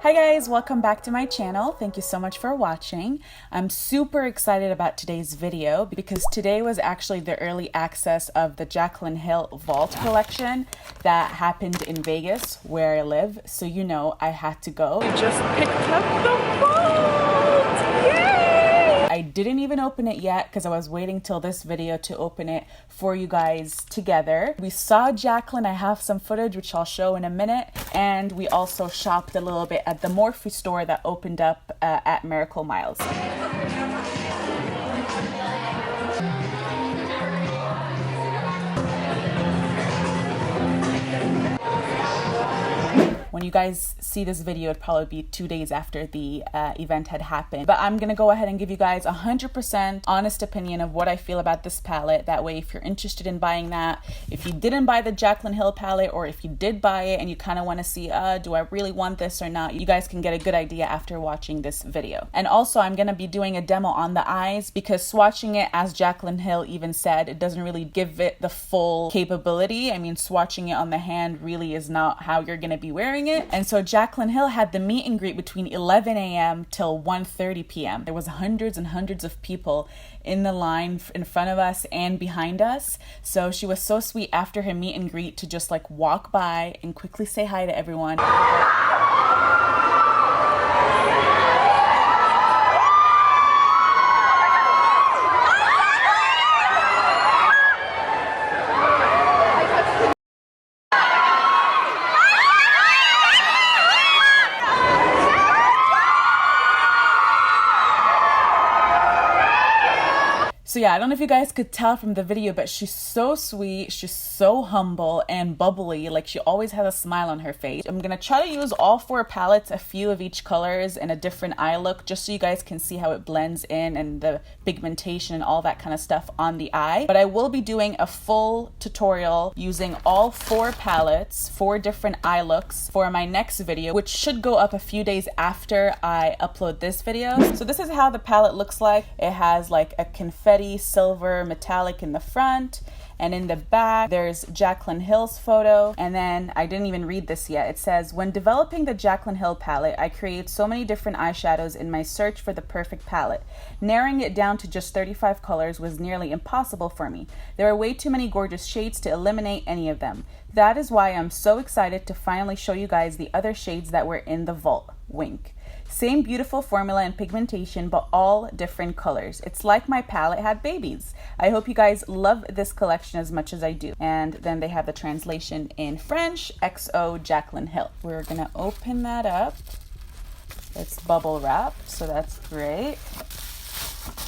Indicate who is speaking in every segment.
Speaker 1: Hi guys, welcome back to my channel. Thank you so much for watching. I'm super excited about today's video because today was actually the early access of the Jaclyn Hill Vault collection that happened in Vegas where I live. So you know I had to go. I just picked up the vault! Yay! I didn't even open it yet because I was waiting till this video to open it for you guys together. We saw Jaclyn. I have some footage which I'll show in a minute, and we also shopped a little bit at the Morphe store that opened up at Miracle Miles. When you guys see this video, it'd probably be 2 days after the event had happened. But I'm gonna go ahead and give you guys 100% honest opinion of what I feel about this palette. That way, if you're interested in buying that, if you didn't buy the Jaclyn Hill palette, or if you did buy it and you kind of want to see, do I really want this or not? You guys can get a good idea after watching this video. And also, I'm gonna be doing a demo on the eyes because swatching it, as Jaclyn Hill even said, it doesn't really give it the full capability. I mean, swatching it on the hand really is not how you're gonna be wearing it. And so Jaclyn Hill had the meet and greet between 11 a.m. till 1:30 p.m. There was hundreds and hundreds of people in the line in front of us and behind us. So she was so sweet after her meet and greet to just like walk by and quickly say hi to everyone. So yeah, I don't know if you guys could tell from the video, but she's so sweet, she's so humble and bubbly. Like, she always has a smile on her face. I'm gonna try to use all 4 palettes, a few of each colors and a different eye look, just so you guys can see how it blends in and the pigmentation and all that kind of stuff on the eye. But I will be doing a full tutorial using all 4 palettes, 4 different eye looks for my next video, which should go up a few days after I upload this video. So this is how the palette looks like. It has like a confetti silver metallic in the front, and in the back there's Jaclyn Hill's photo. And then I didn't even read this yet. It says, when developing the Jaclyn Hill palette, I created so many different eyeshadows in my search for the perfect palette. Narrowing it down to just 35 colors was nearly impossible for me. There are way too many gorgeous shades to eliminate any of them. That is why I'm so excited to finally show you guys the other shades that were in the vault. Wink. Same beautiful formula and pigmentation, but all different colors. It's like my palette had babies. I hope you guys love this collection as much as I do. And then they have the translation in French, XO Jaclyn Hill. We're gonna open that up. It's bubble wrap, so that's great.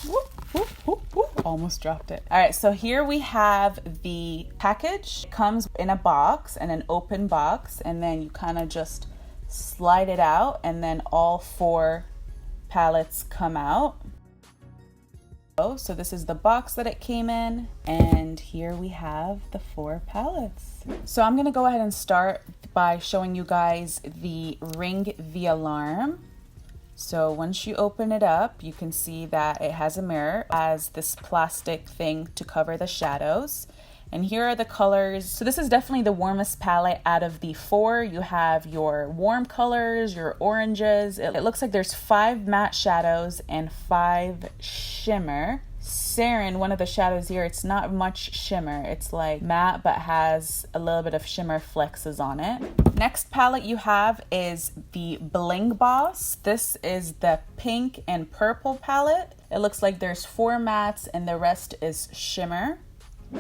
Speaker 1: Whoop, whoop, whoop, whoop. Almost dropped it. All right, so here we have the package. It comes in a box, and an open box, and then you kind of just slide it out, and then all 4 palettes come out. So this is the box that it came in, and here we have the 4 palettes. So I'm gonna go ahead and start by showing you guys the Ring the Alarm. So once you open it up, you can see that it has a mirror, as this plastic thing to cover the shadows. And here are the colors. So this is definitely the warmest palette out of the 4. You have your warm colors, your oranges. It looks like there's 5 matte shadows and 5 shimmer. Sarin, one of the shadows here, it's not much shimmer. It's like matte, but has a little bit of shimmer flexes on it. Next palette you have is the Bling Boss. This is the pink and purple palette. It looks like there's 4 mattes and the rest is shimmer.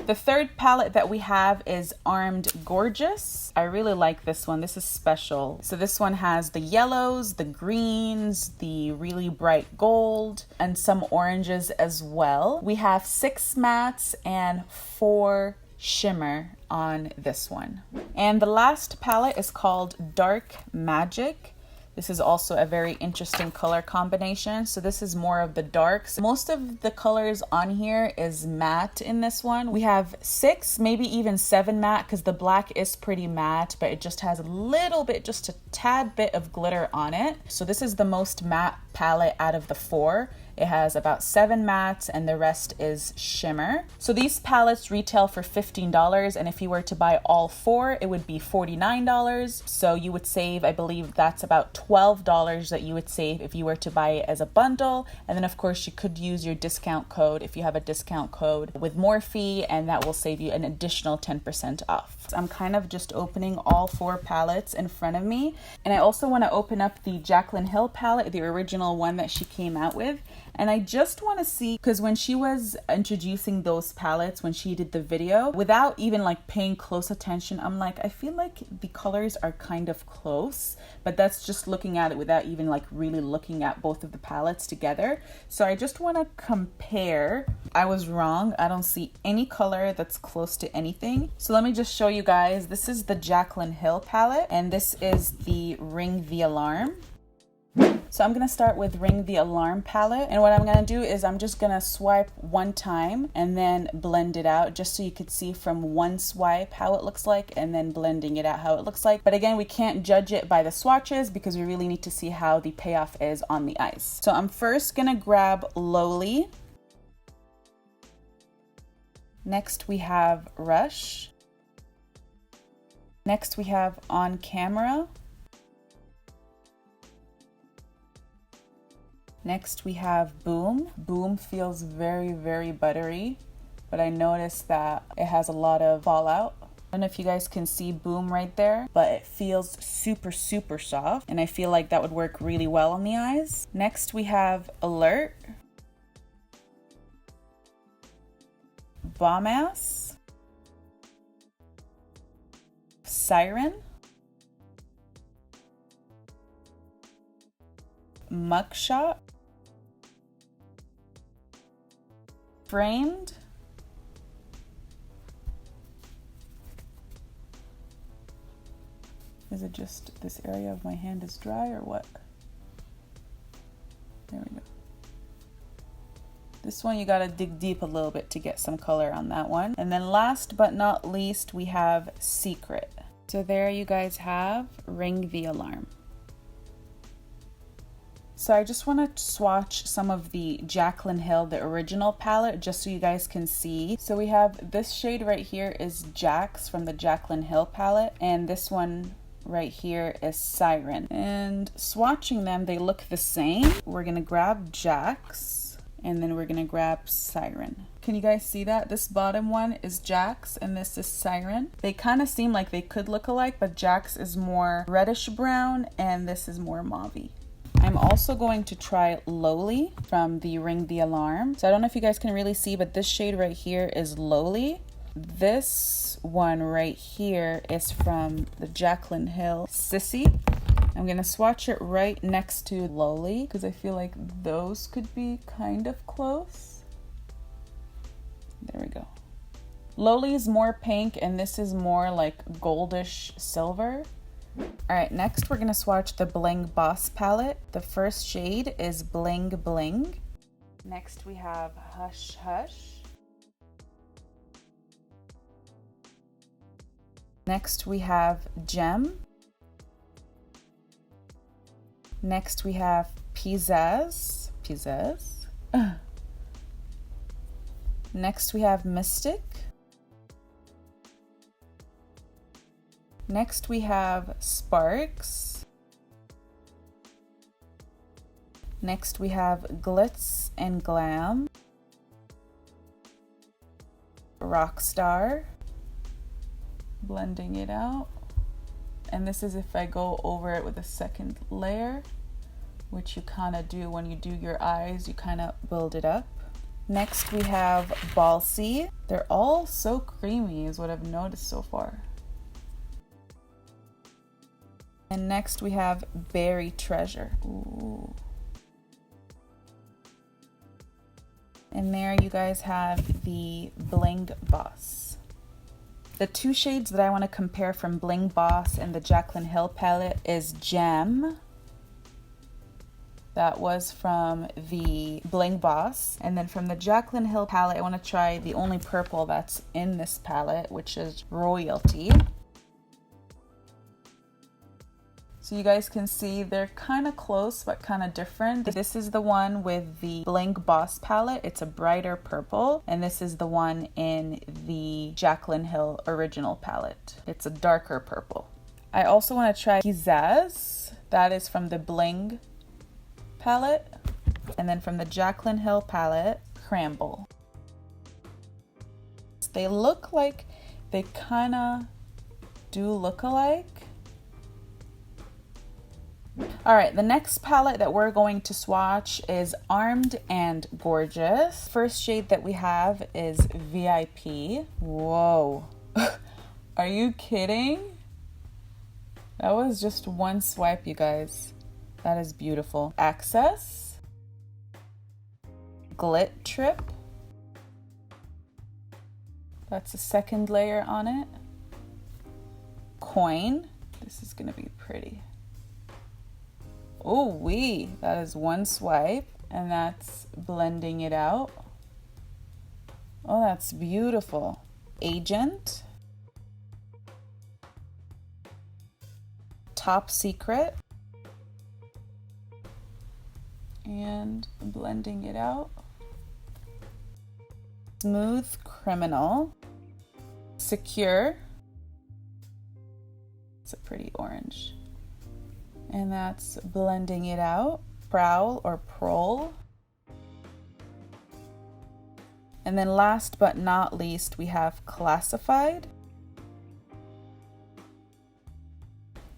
Speaker 1: The third palette that we have is Armed Gorgeous. I really like this one. This is special. So this one has the yellows, the greens, the really bright gold, and some oranges as well. We have 6 mattes and 4 shimmer on this one. And the last palette is called Dark Magic. This is also a very interesting color combination. So this is more of the darks. Most of the colors on here is matte in this one. We have 6, maybe even 7 matte, because the black is pretty matte, but it just has a little bit, just a tad bit of glitter on it. So this is the most matte palette out of the 4. It has about 7 mattes and the rest is shimmer. So these palettes retail for $15, and if you were to buy all 4, it would be $49. So you would save, I believe that's about $12 that you would save if you were to buy it as a bundle. And then of course you could use your discount code if you have a discount code with Morphe, and that will save you an additional 10% off. So I'm kind of just opening all 4 palettes in front of me. And I also want to open up the Jaclyn Hill palette, the original one that she came out with. And I just want to see, because when she was introducing those palettes, when she did the video, without even like paying close attention, I'm like, I feel like the colors are kind of close, but that's just looking at it without even like really looking at both of the palettes together. So I just want to compare. I was wrong. I don't see any color that's close to anything. So let me just show you guys. This is the Jaclyn Hill palette, and this is the Ring the Alarm. So I'm going to start with Ring the Alarm palette, and what I'm going to do is I'm just going to swipe one time and then blend it out just so you could see from one swipe how it looks like, and then blending it out how it looks like. But again, we can't judge it by the swatches because we really need to see how the payoff is on the eyes. So I'm first going to grab Lowly. Next we have Rush. Next we have On Camera. Next we have Boom. Boom feels very, very buttery, but I noticed that it has a lot of fallout. I don't know if you guys can see Boom right there, but it feels super, super soft, and I feel like that would work really well on the eyes. Next we have Alert. Bomb Ass. Siren. Mugshot. Framed. Is it just this area of my hand is dry or what? There we go. This one you gotta dig deep a little bit to get some color on that one. And then last but not least, we have Secret. So there you guys have Ring the Alarm. So I just want to swatch some of the Jaclyn Hill, the original palette, just so you guys can see. So we have this shade right here is Jax from the Jaclyn Hill palette, and this one right here is Siren. And swatching them, they look the same. We're gonna grab Jax, and then we're gonna grab Siren. Can you guys see that? This bottom one is Jax and this is Siren. They kind of seem like they could look alike, but Jax is more reddish brown and this is more mauve-y. I'm also going to try Lowly from the Ring the Alarm. So I don't know if you guys can really see, but this shade right here is Lowly. This one right here is from the Jaclyn Hill Sissy. I'm gonna swatch it right next to Lowly because I feel like those could be kind of close. There we go. Lowly is more pink and this is more like goldish silver. All right, next we're gonna swatch the Bling Boss palette. The first shade is Bling Bling. Next we have Hush Hush. Next we have Gem. Next we have Pizzazz. Pizzazz. Next we have Mystic. Next we have Sparks. Next we have Glitz and Glam. Rockstar. Blending it out. And this is if I go over it with a second layer, which you kind of do when you do your eyes, you kind of build it up. Next we have Ballsy. They're all so creamy is what I've noticed so far. And next we have Berry Treasure. Ooh. And there you guys have the Bling Boss. The two shades that I want to compare from Bling Boss and the Jaclyn Hill palette is Gem. That was from the Bling Boss. And then from the Jaclyn Hill palette, I want to try the only purple that's in this palette, which is Royalty. So you guys can see they're kind of close but kind of different. This is the one with the Bling Boss palette. It's a brighter purple. And this is the one in the Jaclyn Hill original palette. It's a darker purple. I also want to try Pizzazz. That is from the Bling palette. And then from the Jaclyn Hill palette, Cramble. They look like they kind of do look alike. All right, the next palette that we're going to swatch is Armed and Gorgeous. First shade that we have is VIP. Whoa, are you kidding? That was just one swipe, you guys. That is beautiful. Access. Glit Trip. That's a second layer on it. Coin. This is gonna be pretty. Oh wee, that is one swipe, and that's blending it out. Oh, that's beautiful. Agent. Top Secret. And blending it out. Smooth Criminal. Secure. It's a pretty orange. And that's blending it out. Prowl or Prol. And then last but not least, we have Classified.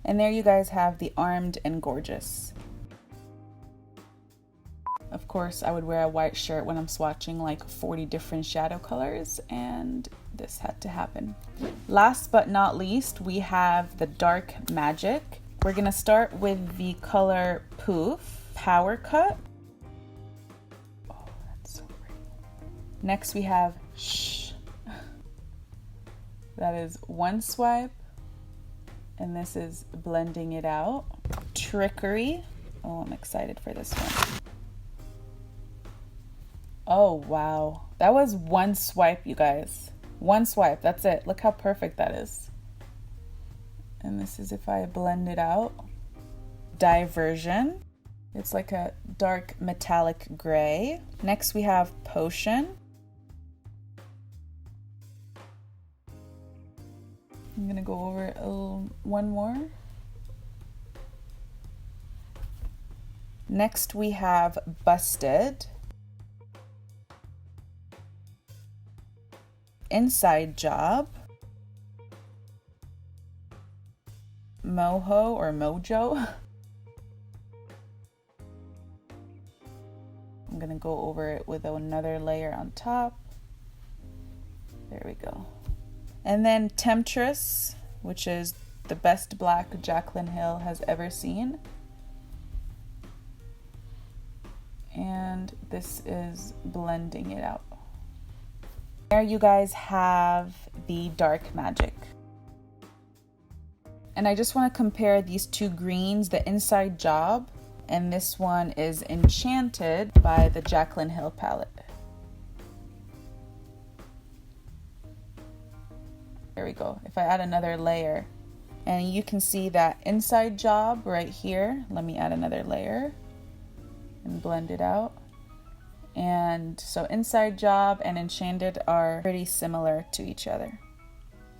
Speaker 1: And there you guys have the Armed and Gorgeous. Of course, I would wear a white shirt when I'm swatching like 40 different shadow colors, and this had to happen. Last but not least, we have the Dark Magic. We're gonna start with the color Poof, Power Cut. Oh, that's so pretty. Next we have Shh. That is one swipe, and this is blending it out. Trickery. Oh, I'm excited for this one. Oh, wow. That was one swipe, you guys. One swipe, that's it. Look how perfect that is. And this is if I blend it out. Diversion. It's like a dark metallic gray. Next we have Potion. I'm gonna go over one more. Next we have Busted. Inside Job. Moho or Mojo. I'm gonna go over it with another layer on top. There we go. And then Temptress, which is the best black Jaclyn Hill has ever seen. And this is blending it out. There you guys have the Dark Magic. And I just want to compare these two greens, the Inside Job, and this one is Enchanted by the Jaclyn Hill palette. There we go. If I add another layer, and you can see that Inside Job right here. Let me add another layer and blend it out. And so Inside Job and Enchanted are pretty similar to each other.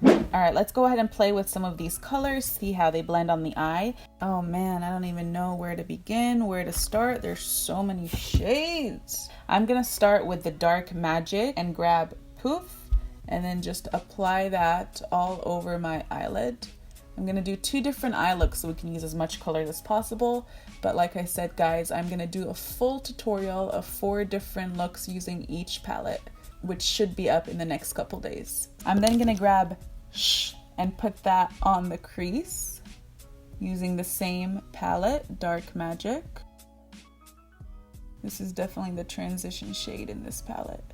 Speaker 1: All right, let's go ahead and play with some of these colors, see how they blend on the eye. Oh man, I don't even know where to begin, where to start. There's so many shades. I'm gonna start with the Dark Magic and grab Poof, and then just apply that all over my eyelid. I'm gonna do two different eye looks so we can use as much color as possible. But like I said, guys, I'm gonna do a full tutorial of 4 different looks using each palette, which should be up in the next couple days. I'm then gonna grab Shh and put that on the crease using the same palette, Dark Magic. This is definitely the transition shade in this palette.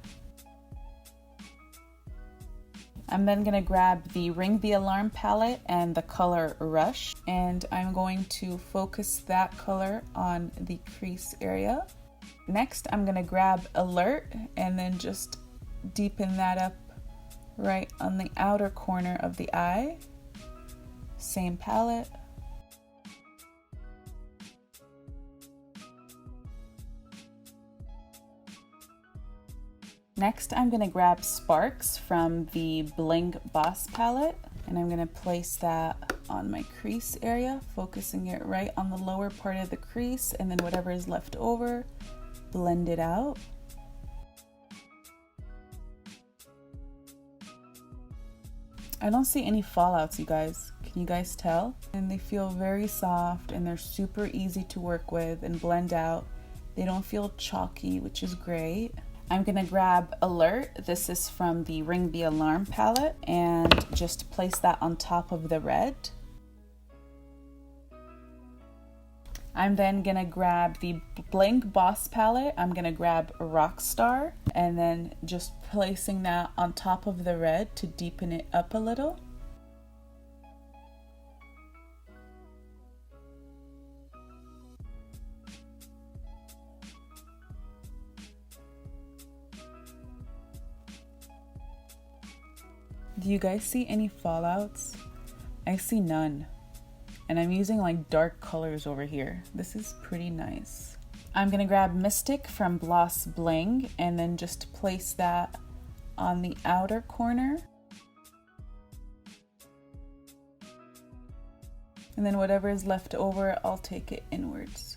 Speaker 1: I'm then gonna grab the Ring the Alarm palette and the color Rush, and I'm going to focus that color on the crease area. Next, I'm gonna grab Alert and then just deepen that up right on the outer corner of the eye. Same palette. Next, I'm gonna grab Sparks from the Bling Boss palette, and I'm gonna place that on my crease area, focusing it right on the lower part of the crease, and then whatever is left over, blend it out. I don't see any fallouts, you guys. Can you guys tell? And they feel very soft, and they're super easy to work with and blend out. They don't feel chalky, which is great. I'm gonna grab Alert. This is from the Ring the Alarm palette, and just place that on top of the red. I'm then gonna grab the Bling Boss palette. I'm gonna grab Rockstar, and then just placing that on top of the red to deepen it up a little. Do you guys see any fallouts? I see none. And I'm using like dark colors over here. This is pretty nice. I'm gonna grab Mystic from Gloss Bling and then just place that on the outer corner. And then whatever is left over, I'll take it inwards.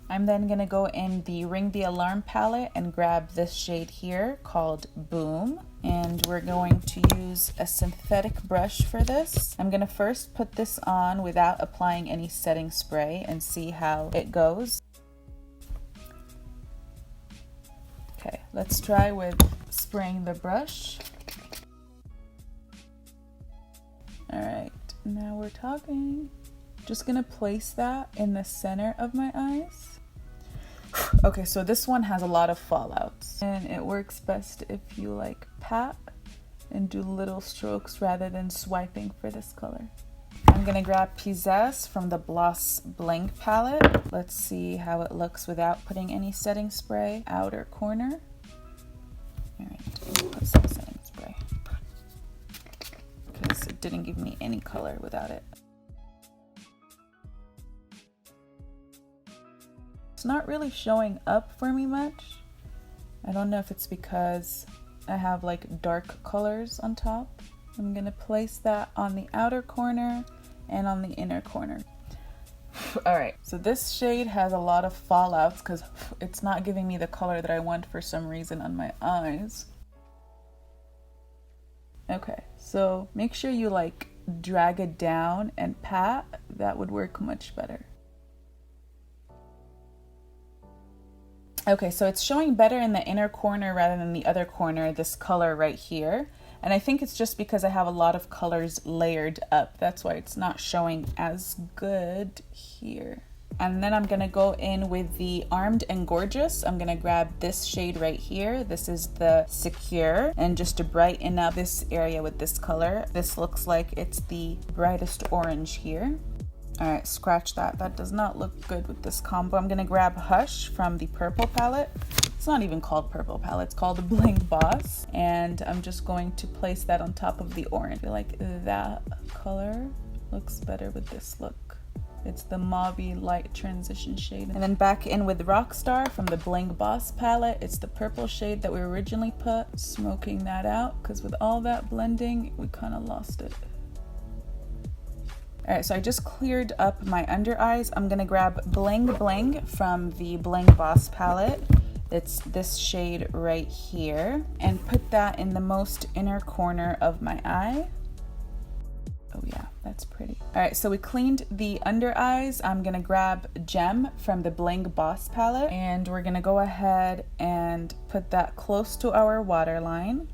Speaker 1: I'm then gonna go in the Ring the Alarm palette and grab this shade here called Boom. And we're going to use a synthetic brush for this. I'm gonna first put this on without applying any setting spray and see how it goes. Okay, let's try with spraying the brush. All right, now we're talking. Just gonna place that in the center of my eyes. Okay, so this one has a lot of fallouts, and it works best if you like pat and do little strokes rather than swiping for this color. I'm gonna grab Pizzazz from the Gloss Bling palette. Let's see how it looks without putting any setting spray. Outer corner. All right, put some setting spray because it didn't give me any color without it. It's not really showing up for me much. I don't know if it's because I have like dark colors on top. I'm gonna place that on the outer corner and on the inner corner. All right, so this shade has a lot of fallouts because it's not giving me the color that I want for some reason on my eyes. Okay, so make sure you like drag it down and pat. That would work much better. Okay, so it's showing better in the inner corner rather than the other corner, this color right here. And I think it's just because I have a lot of colors layered up. That's why it's not showing as good here. And then I'm gonna go in with the Armed and Gorgeous. I'm gonna grab this shade right here. This is the Secure, and just to brighten up this area with this color. This looks like it's the brightest orange here. All right, scratch that. That does not look good with this combo. I'm gonna grab Hush from the purple palette. It's not even called purple palette, it's called Bling Boss. And I'm just going to place that on top of the orange. I feel like that color looks better with this look. It's the mauvey light transition shade. And then back in with Rockstar from the Bling Boss palette. It's the purple shade that we originally put. Smoking that out, because with all that blending, we kind of lost it. All right, so I just cleared up my under eyes. I'm gonna grab Bling Bling from the Bling Boss palette. It's this shade right here, and put that in the most inner corner of my eye. Oh yeah, that's pretty. All right, so we cleaned the under eyes. I'm gonna grab Gem from the Bling Boss palette, and we're gonna go ahead and put that close to our waterline.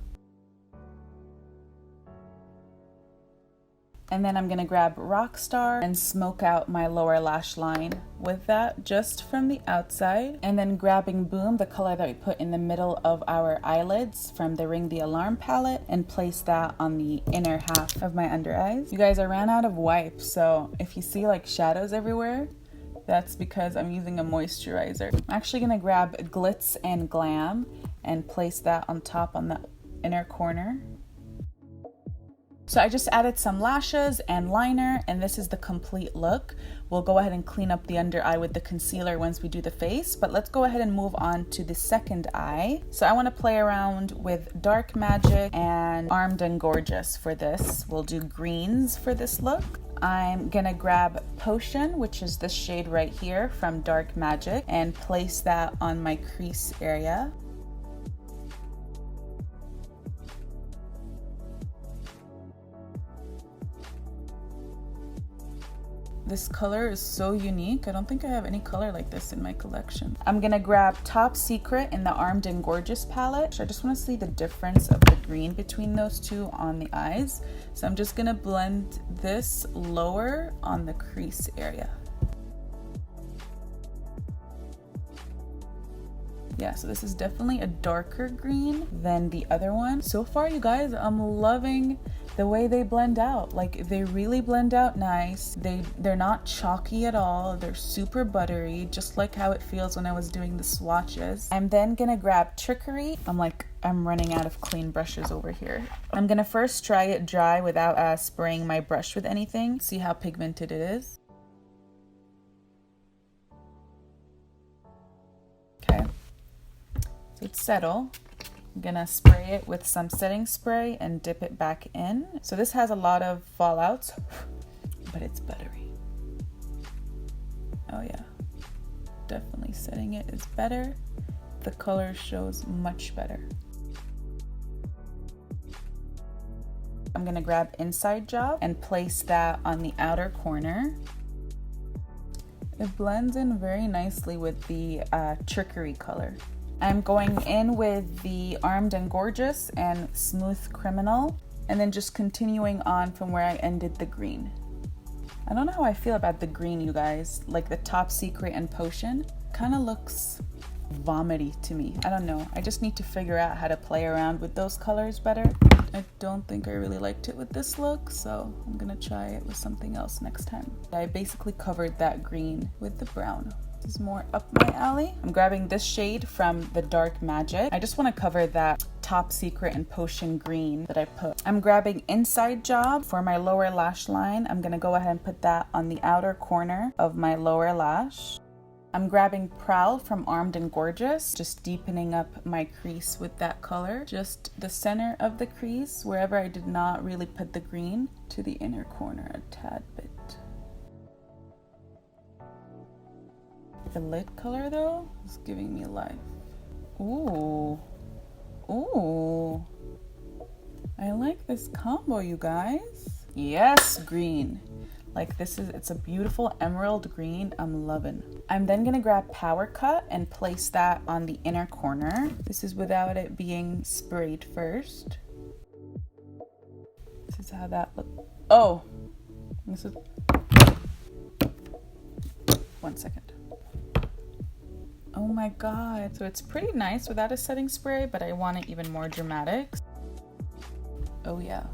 Speaker 1: And then I'm gonna grab Rockstar and smoke out my lower lash line with that just from the outside. And then grabbing Boom, the color that we put in the middle of our eyelids from the Ring the Alarm palette, and place that on the inner half of my under eyes. You guys, I ran out of wipes, so if you see like shadows everywhere, that's because I'm using a moisturizer. I'm actually gonna grab Glitz and Glam and place that on top on the inner corner. So I just added some lashes and liner, and this is the complete look. We'll go ahead and clean up the under eye with the concealer once we do the face, but let's go ahead and move on to the second eye. So I want to play around with Dark Magic and Armed and Gorgeous for this. We'll do greens for this look. I'm gonna grab Potion, which is this shade right here from Dark Magic, and place that on my crease area. This color is so unique. I don't think I have any color like this in my collection. I'm gonna grab Top Secret in the Armed and Gorgeous palette. I just wanna see the difference of the green between those two on the eyes. So I'm just gonna blend this lower on the crease area. Yeah, so this is definitely a darker green than the other one. So far, you guys, I'm loving the way they blend out. Like, they really blend out nice. They're not chalky at all. They're super buttery, just like how it feels when I was doing the swatches. I'm then gonna grab Trickery. I'm running out of clean brushes over here. I'm gonna first try it dry without spraying my brush with anything. See how pigmented it is. Okay. So it's settle. I'm gonna spray it with some setting spray and dip it back in. So this has a lot of fallouts, but it's buttery. Oh yeah, definitely setting it is better. The color shows much better. I'm gonna grab Inside Job and place that on the outer corner. It blends in very nicely with the Trickery color. I'm going in with the Armed and Gorgeous and Smooth Criminal, and then just continuing on from where I ended the green. I don't know how I feel about the green, you guys. Like the Top Secret and Potion kind of looks vomity to me. I don't know. I just need to figure out how to play around with those colors better. I don't think I really liked it with this look, so I'm gonna try it with something else next time. I basically covered that green with the brown. This is more up my alley. I'm grabbing this shade from the Dark Magic. I just want to cover that Top Secret and Potion green that I put. I'm grabbing Inside Job for my lower lash line. I'm gonna go ahead and put that on the outer corner of my lower lash. I'm grabbing Prowl from Armed and Gorgeous, just deepening up my crease with that color. Just the center of the crease, wherever I did not really put the green, to the inner corner a tad bit. The lid color though is giving me life. Ooh. Ooh. I like this combo, you guys. Yes, green. Like it's a beautiful emerald green. I'm loving. I'm then gonna grab Power Cut and place that on the inner corner. This is without it being sprayed first. This is how that looks. Oh, this is, 1 second. Oh my God. So it's pretty nice without a setting spray, but I want it even more dramatic. Oh yeah.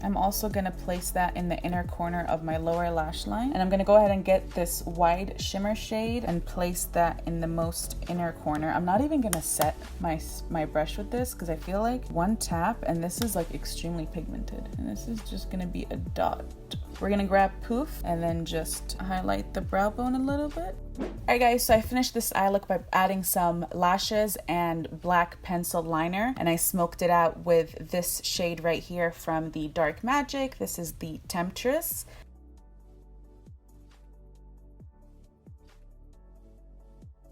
Speaker 1: I'm also gonna place that in the inner corner of my lower lash line. And I'm gonna go ahead and get this wide shimmer shade and place that in the most inner corner. I'm not even gonna set my brush with this because I feel like one tap and this is like extremely pigmented. And this is just gonna be a dot. We're gonna grab Poof and then just highlight the brow bone a little bit. Alright guys, so I finished this eye look by adding some lashes and black pencil liner, and I smoked it out with this shade right here from the Dark Magic. This is the Temptress.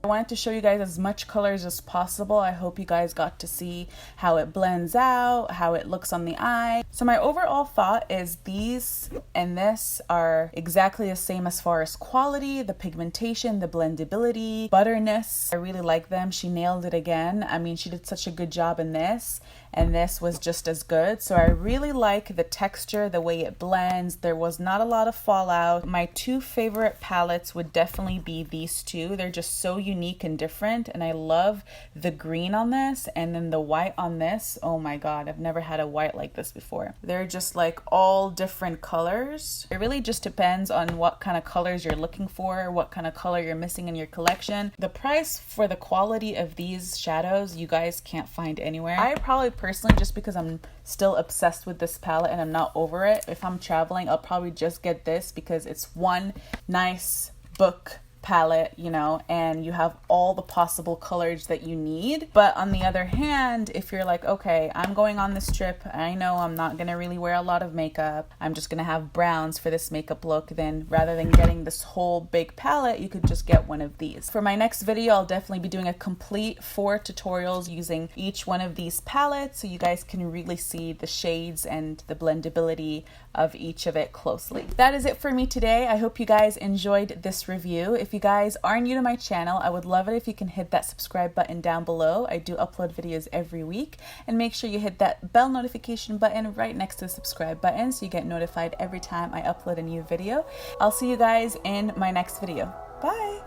Speaker 1: I wanted to show you guys as much colors as possible. I hope you guys got to see how it blends out, how it looks on the eye. So my overall thought is these and this are exactly the same as far as quality, the pigmentation, the blendability, butterness. I really like them. She nailed it again. I mean, she did such a good job in this, and this was just as good. So I really like the texture, the way it blends. There was not a lot of fallout. My two favorite palettes would definitely be these two. They're just so unique and different, and I love the green on this and then the white on this. Oh my God, I've never had a white like this before. for. They're just like all different colors. It really just depends on what kind of colors you're looking for, what kind of color you're missing in your collection. The price for the quality of these shadows you guys can't find anywhere. I probably personally, just because I'm still obsessed with this palette and I'm not over it, if I'm traveling, I'll probably just get this because it's one nice book palette, you know, and you have all the possible colors that you need. But on the other hand, if you're like, okay, I'm going on this trip, I know I'm not gonna really wear a lot of makeup, I'm just gonna have browns for this makeup look, then rather than getting this whole big palette, you could just get one of these. For my next video, I'll definitely be doing a complete 4 tutorials using each one of these palettes so you guys can really see the shades and the blendability of each of it closely. That is it for me today. I hope you guys enjoyed this review. If you guys are new to my channel, I would love it if you can hit that subscribe button down below. I do upload videos every week, and make sure you hit that bell notification button right next to the subscribe button so you get notified every time I upload a new video. I'll see you guys in my next video. Bye!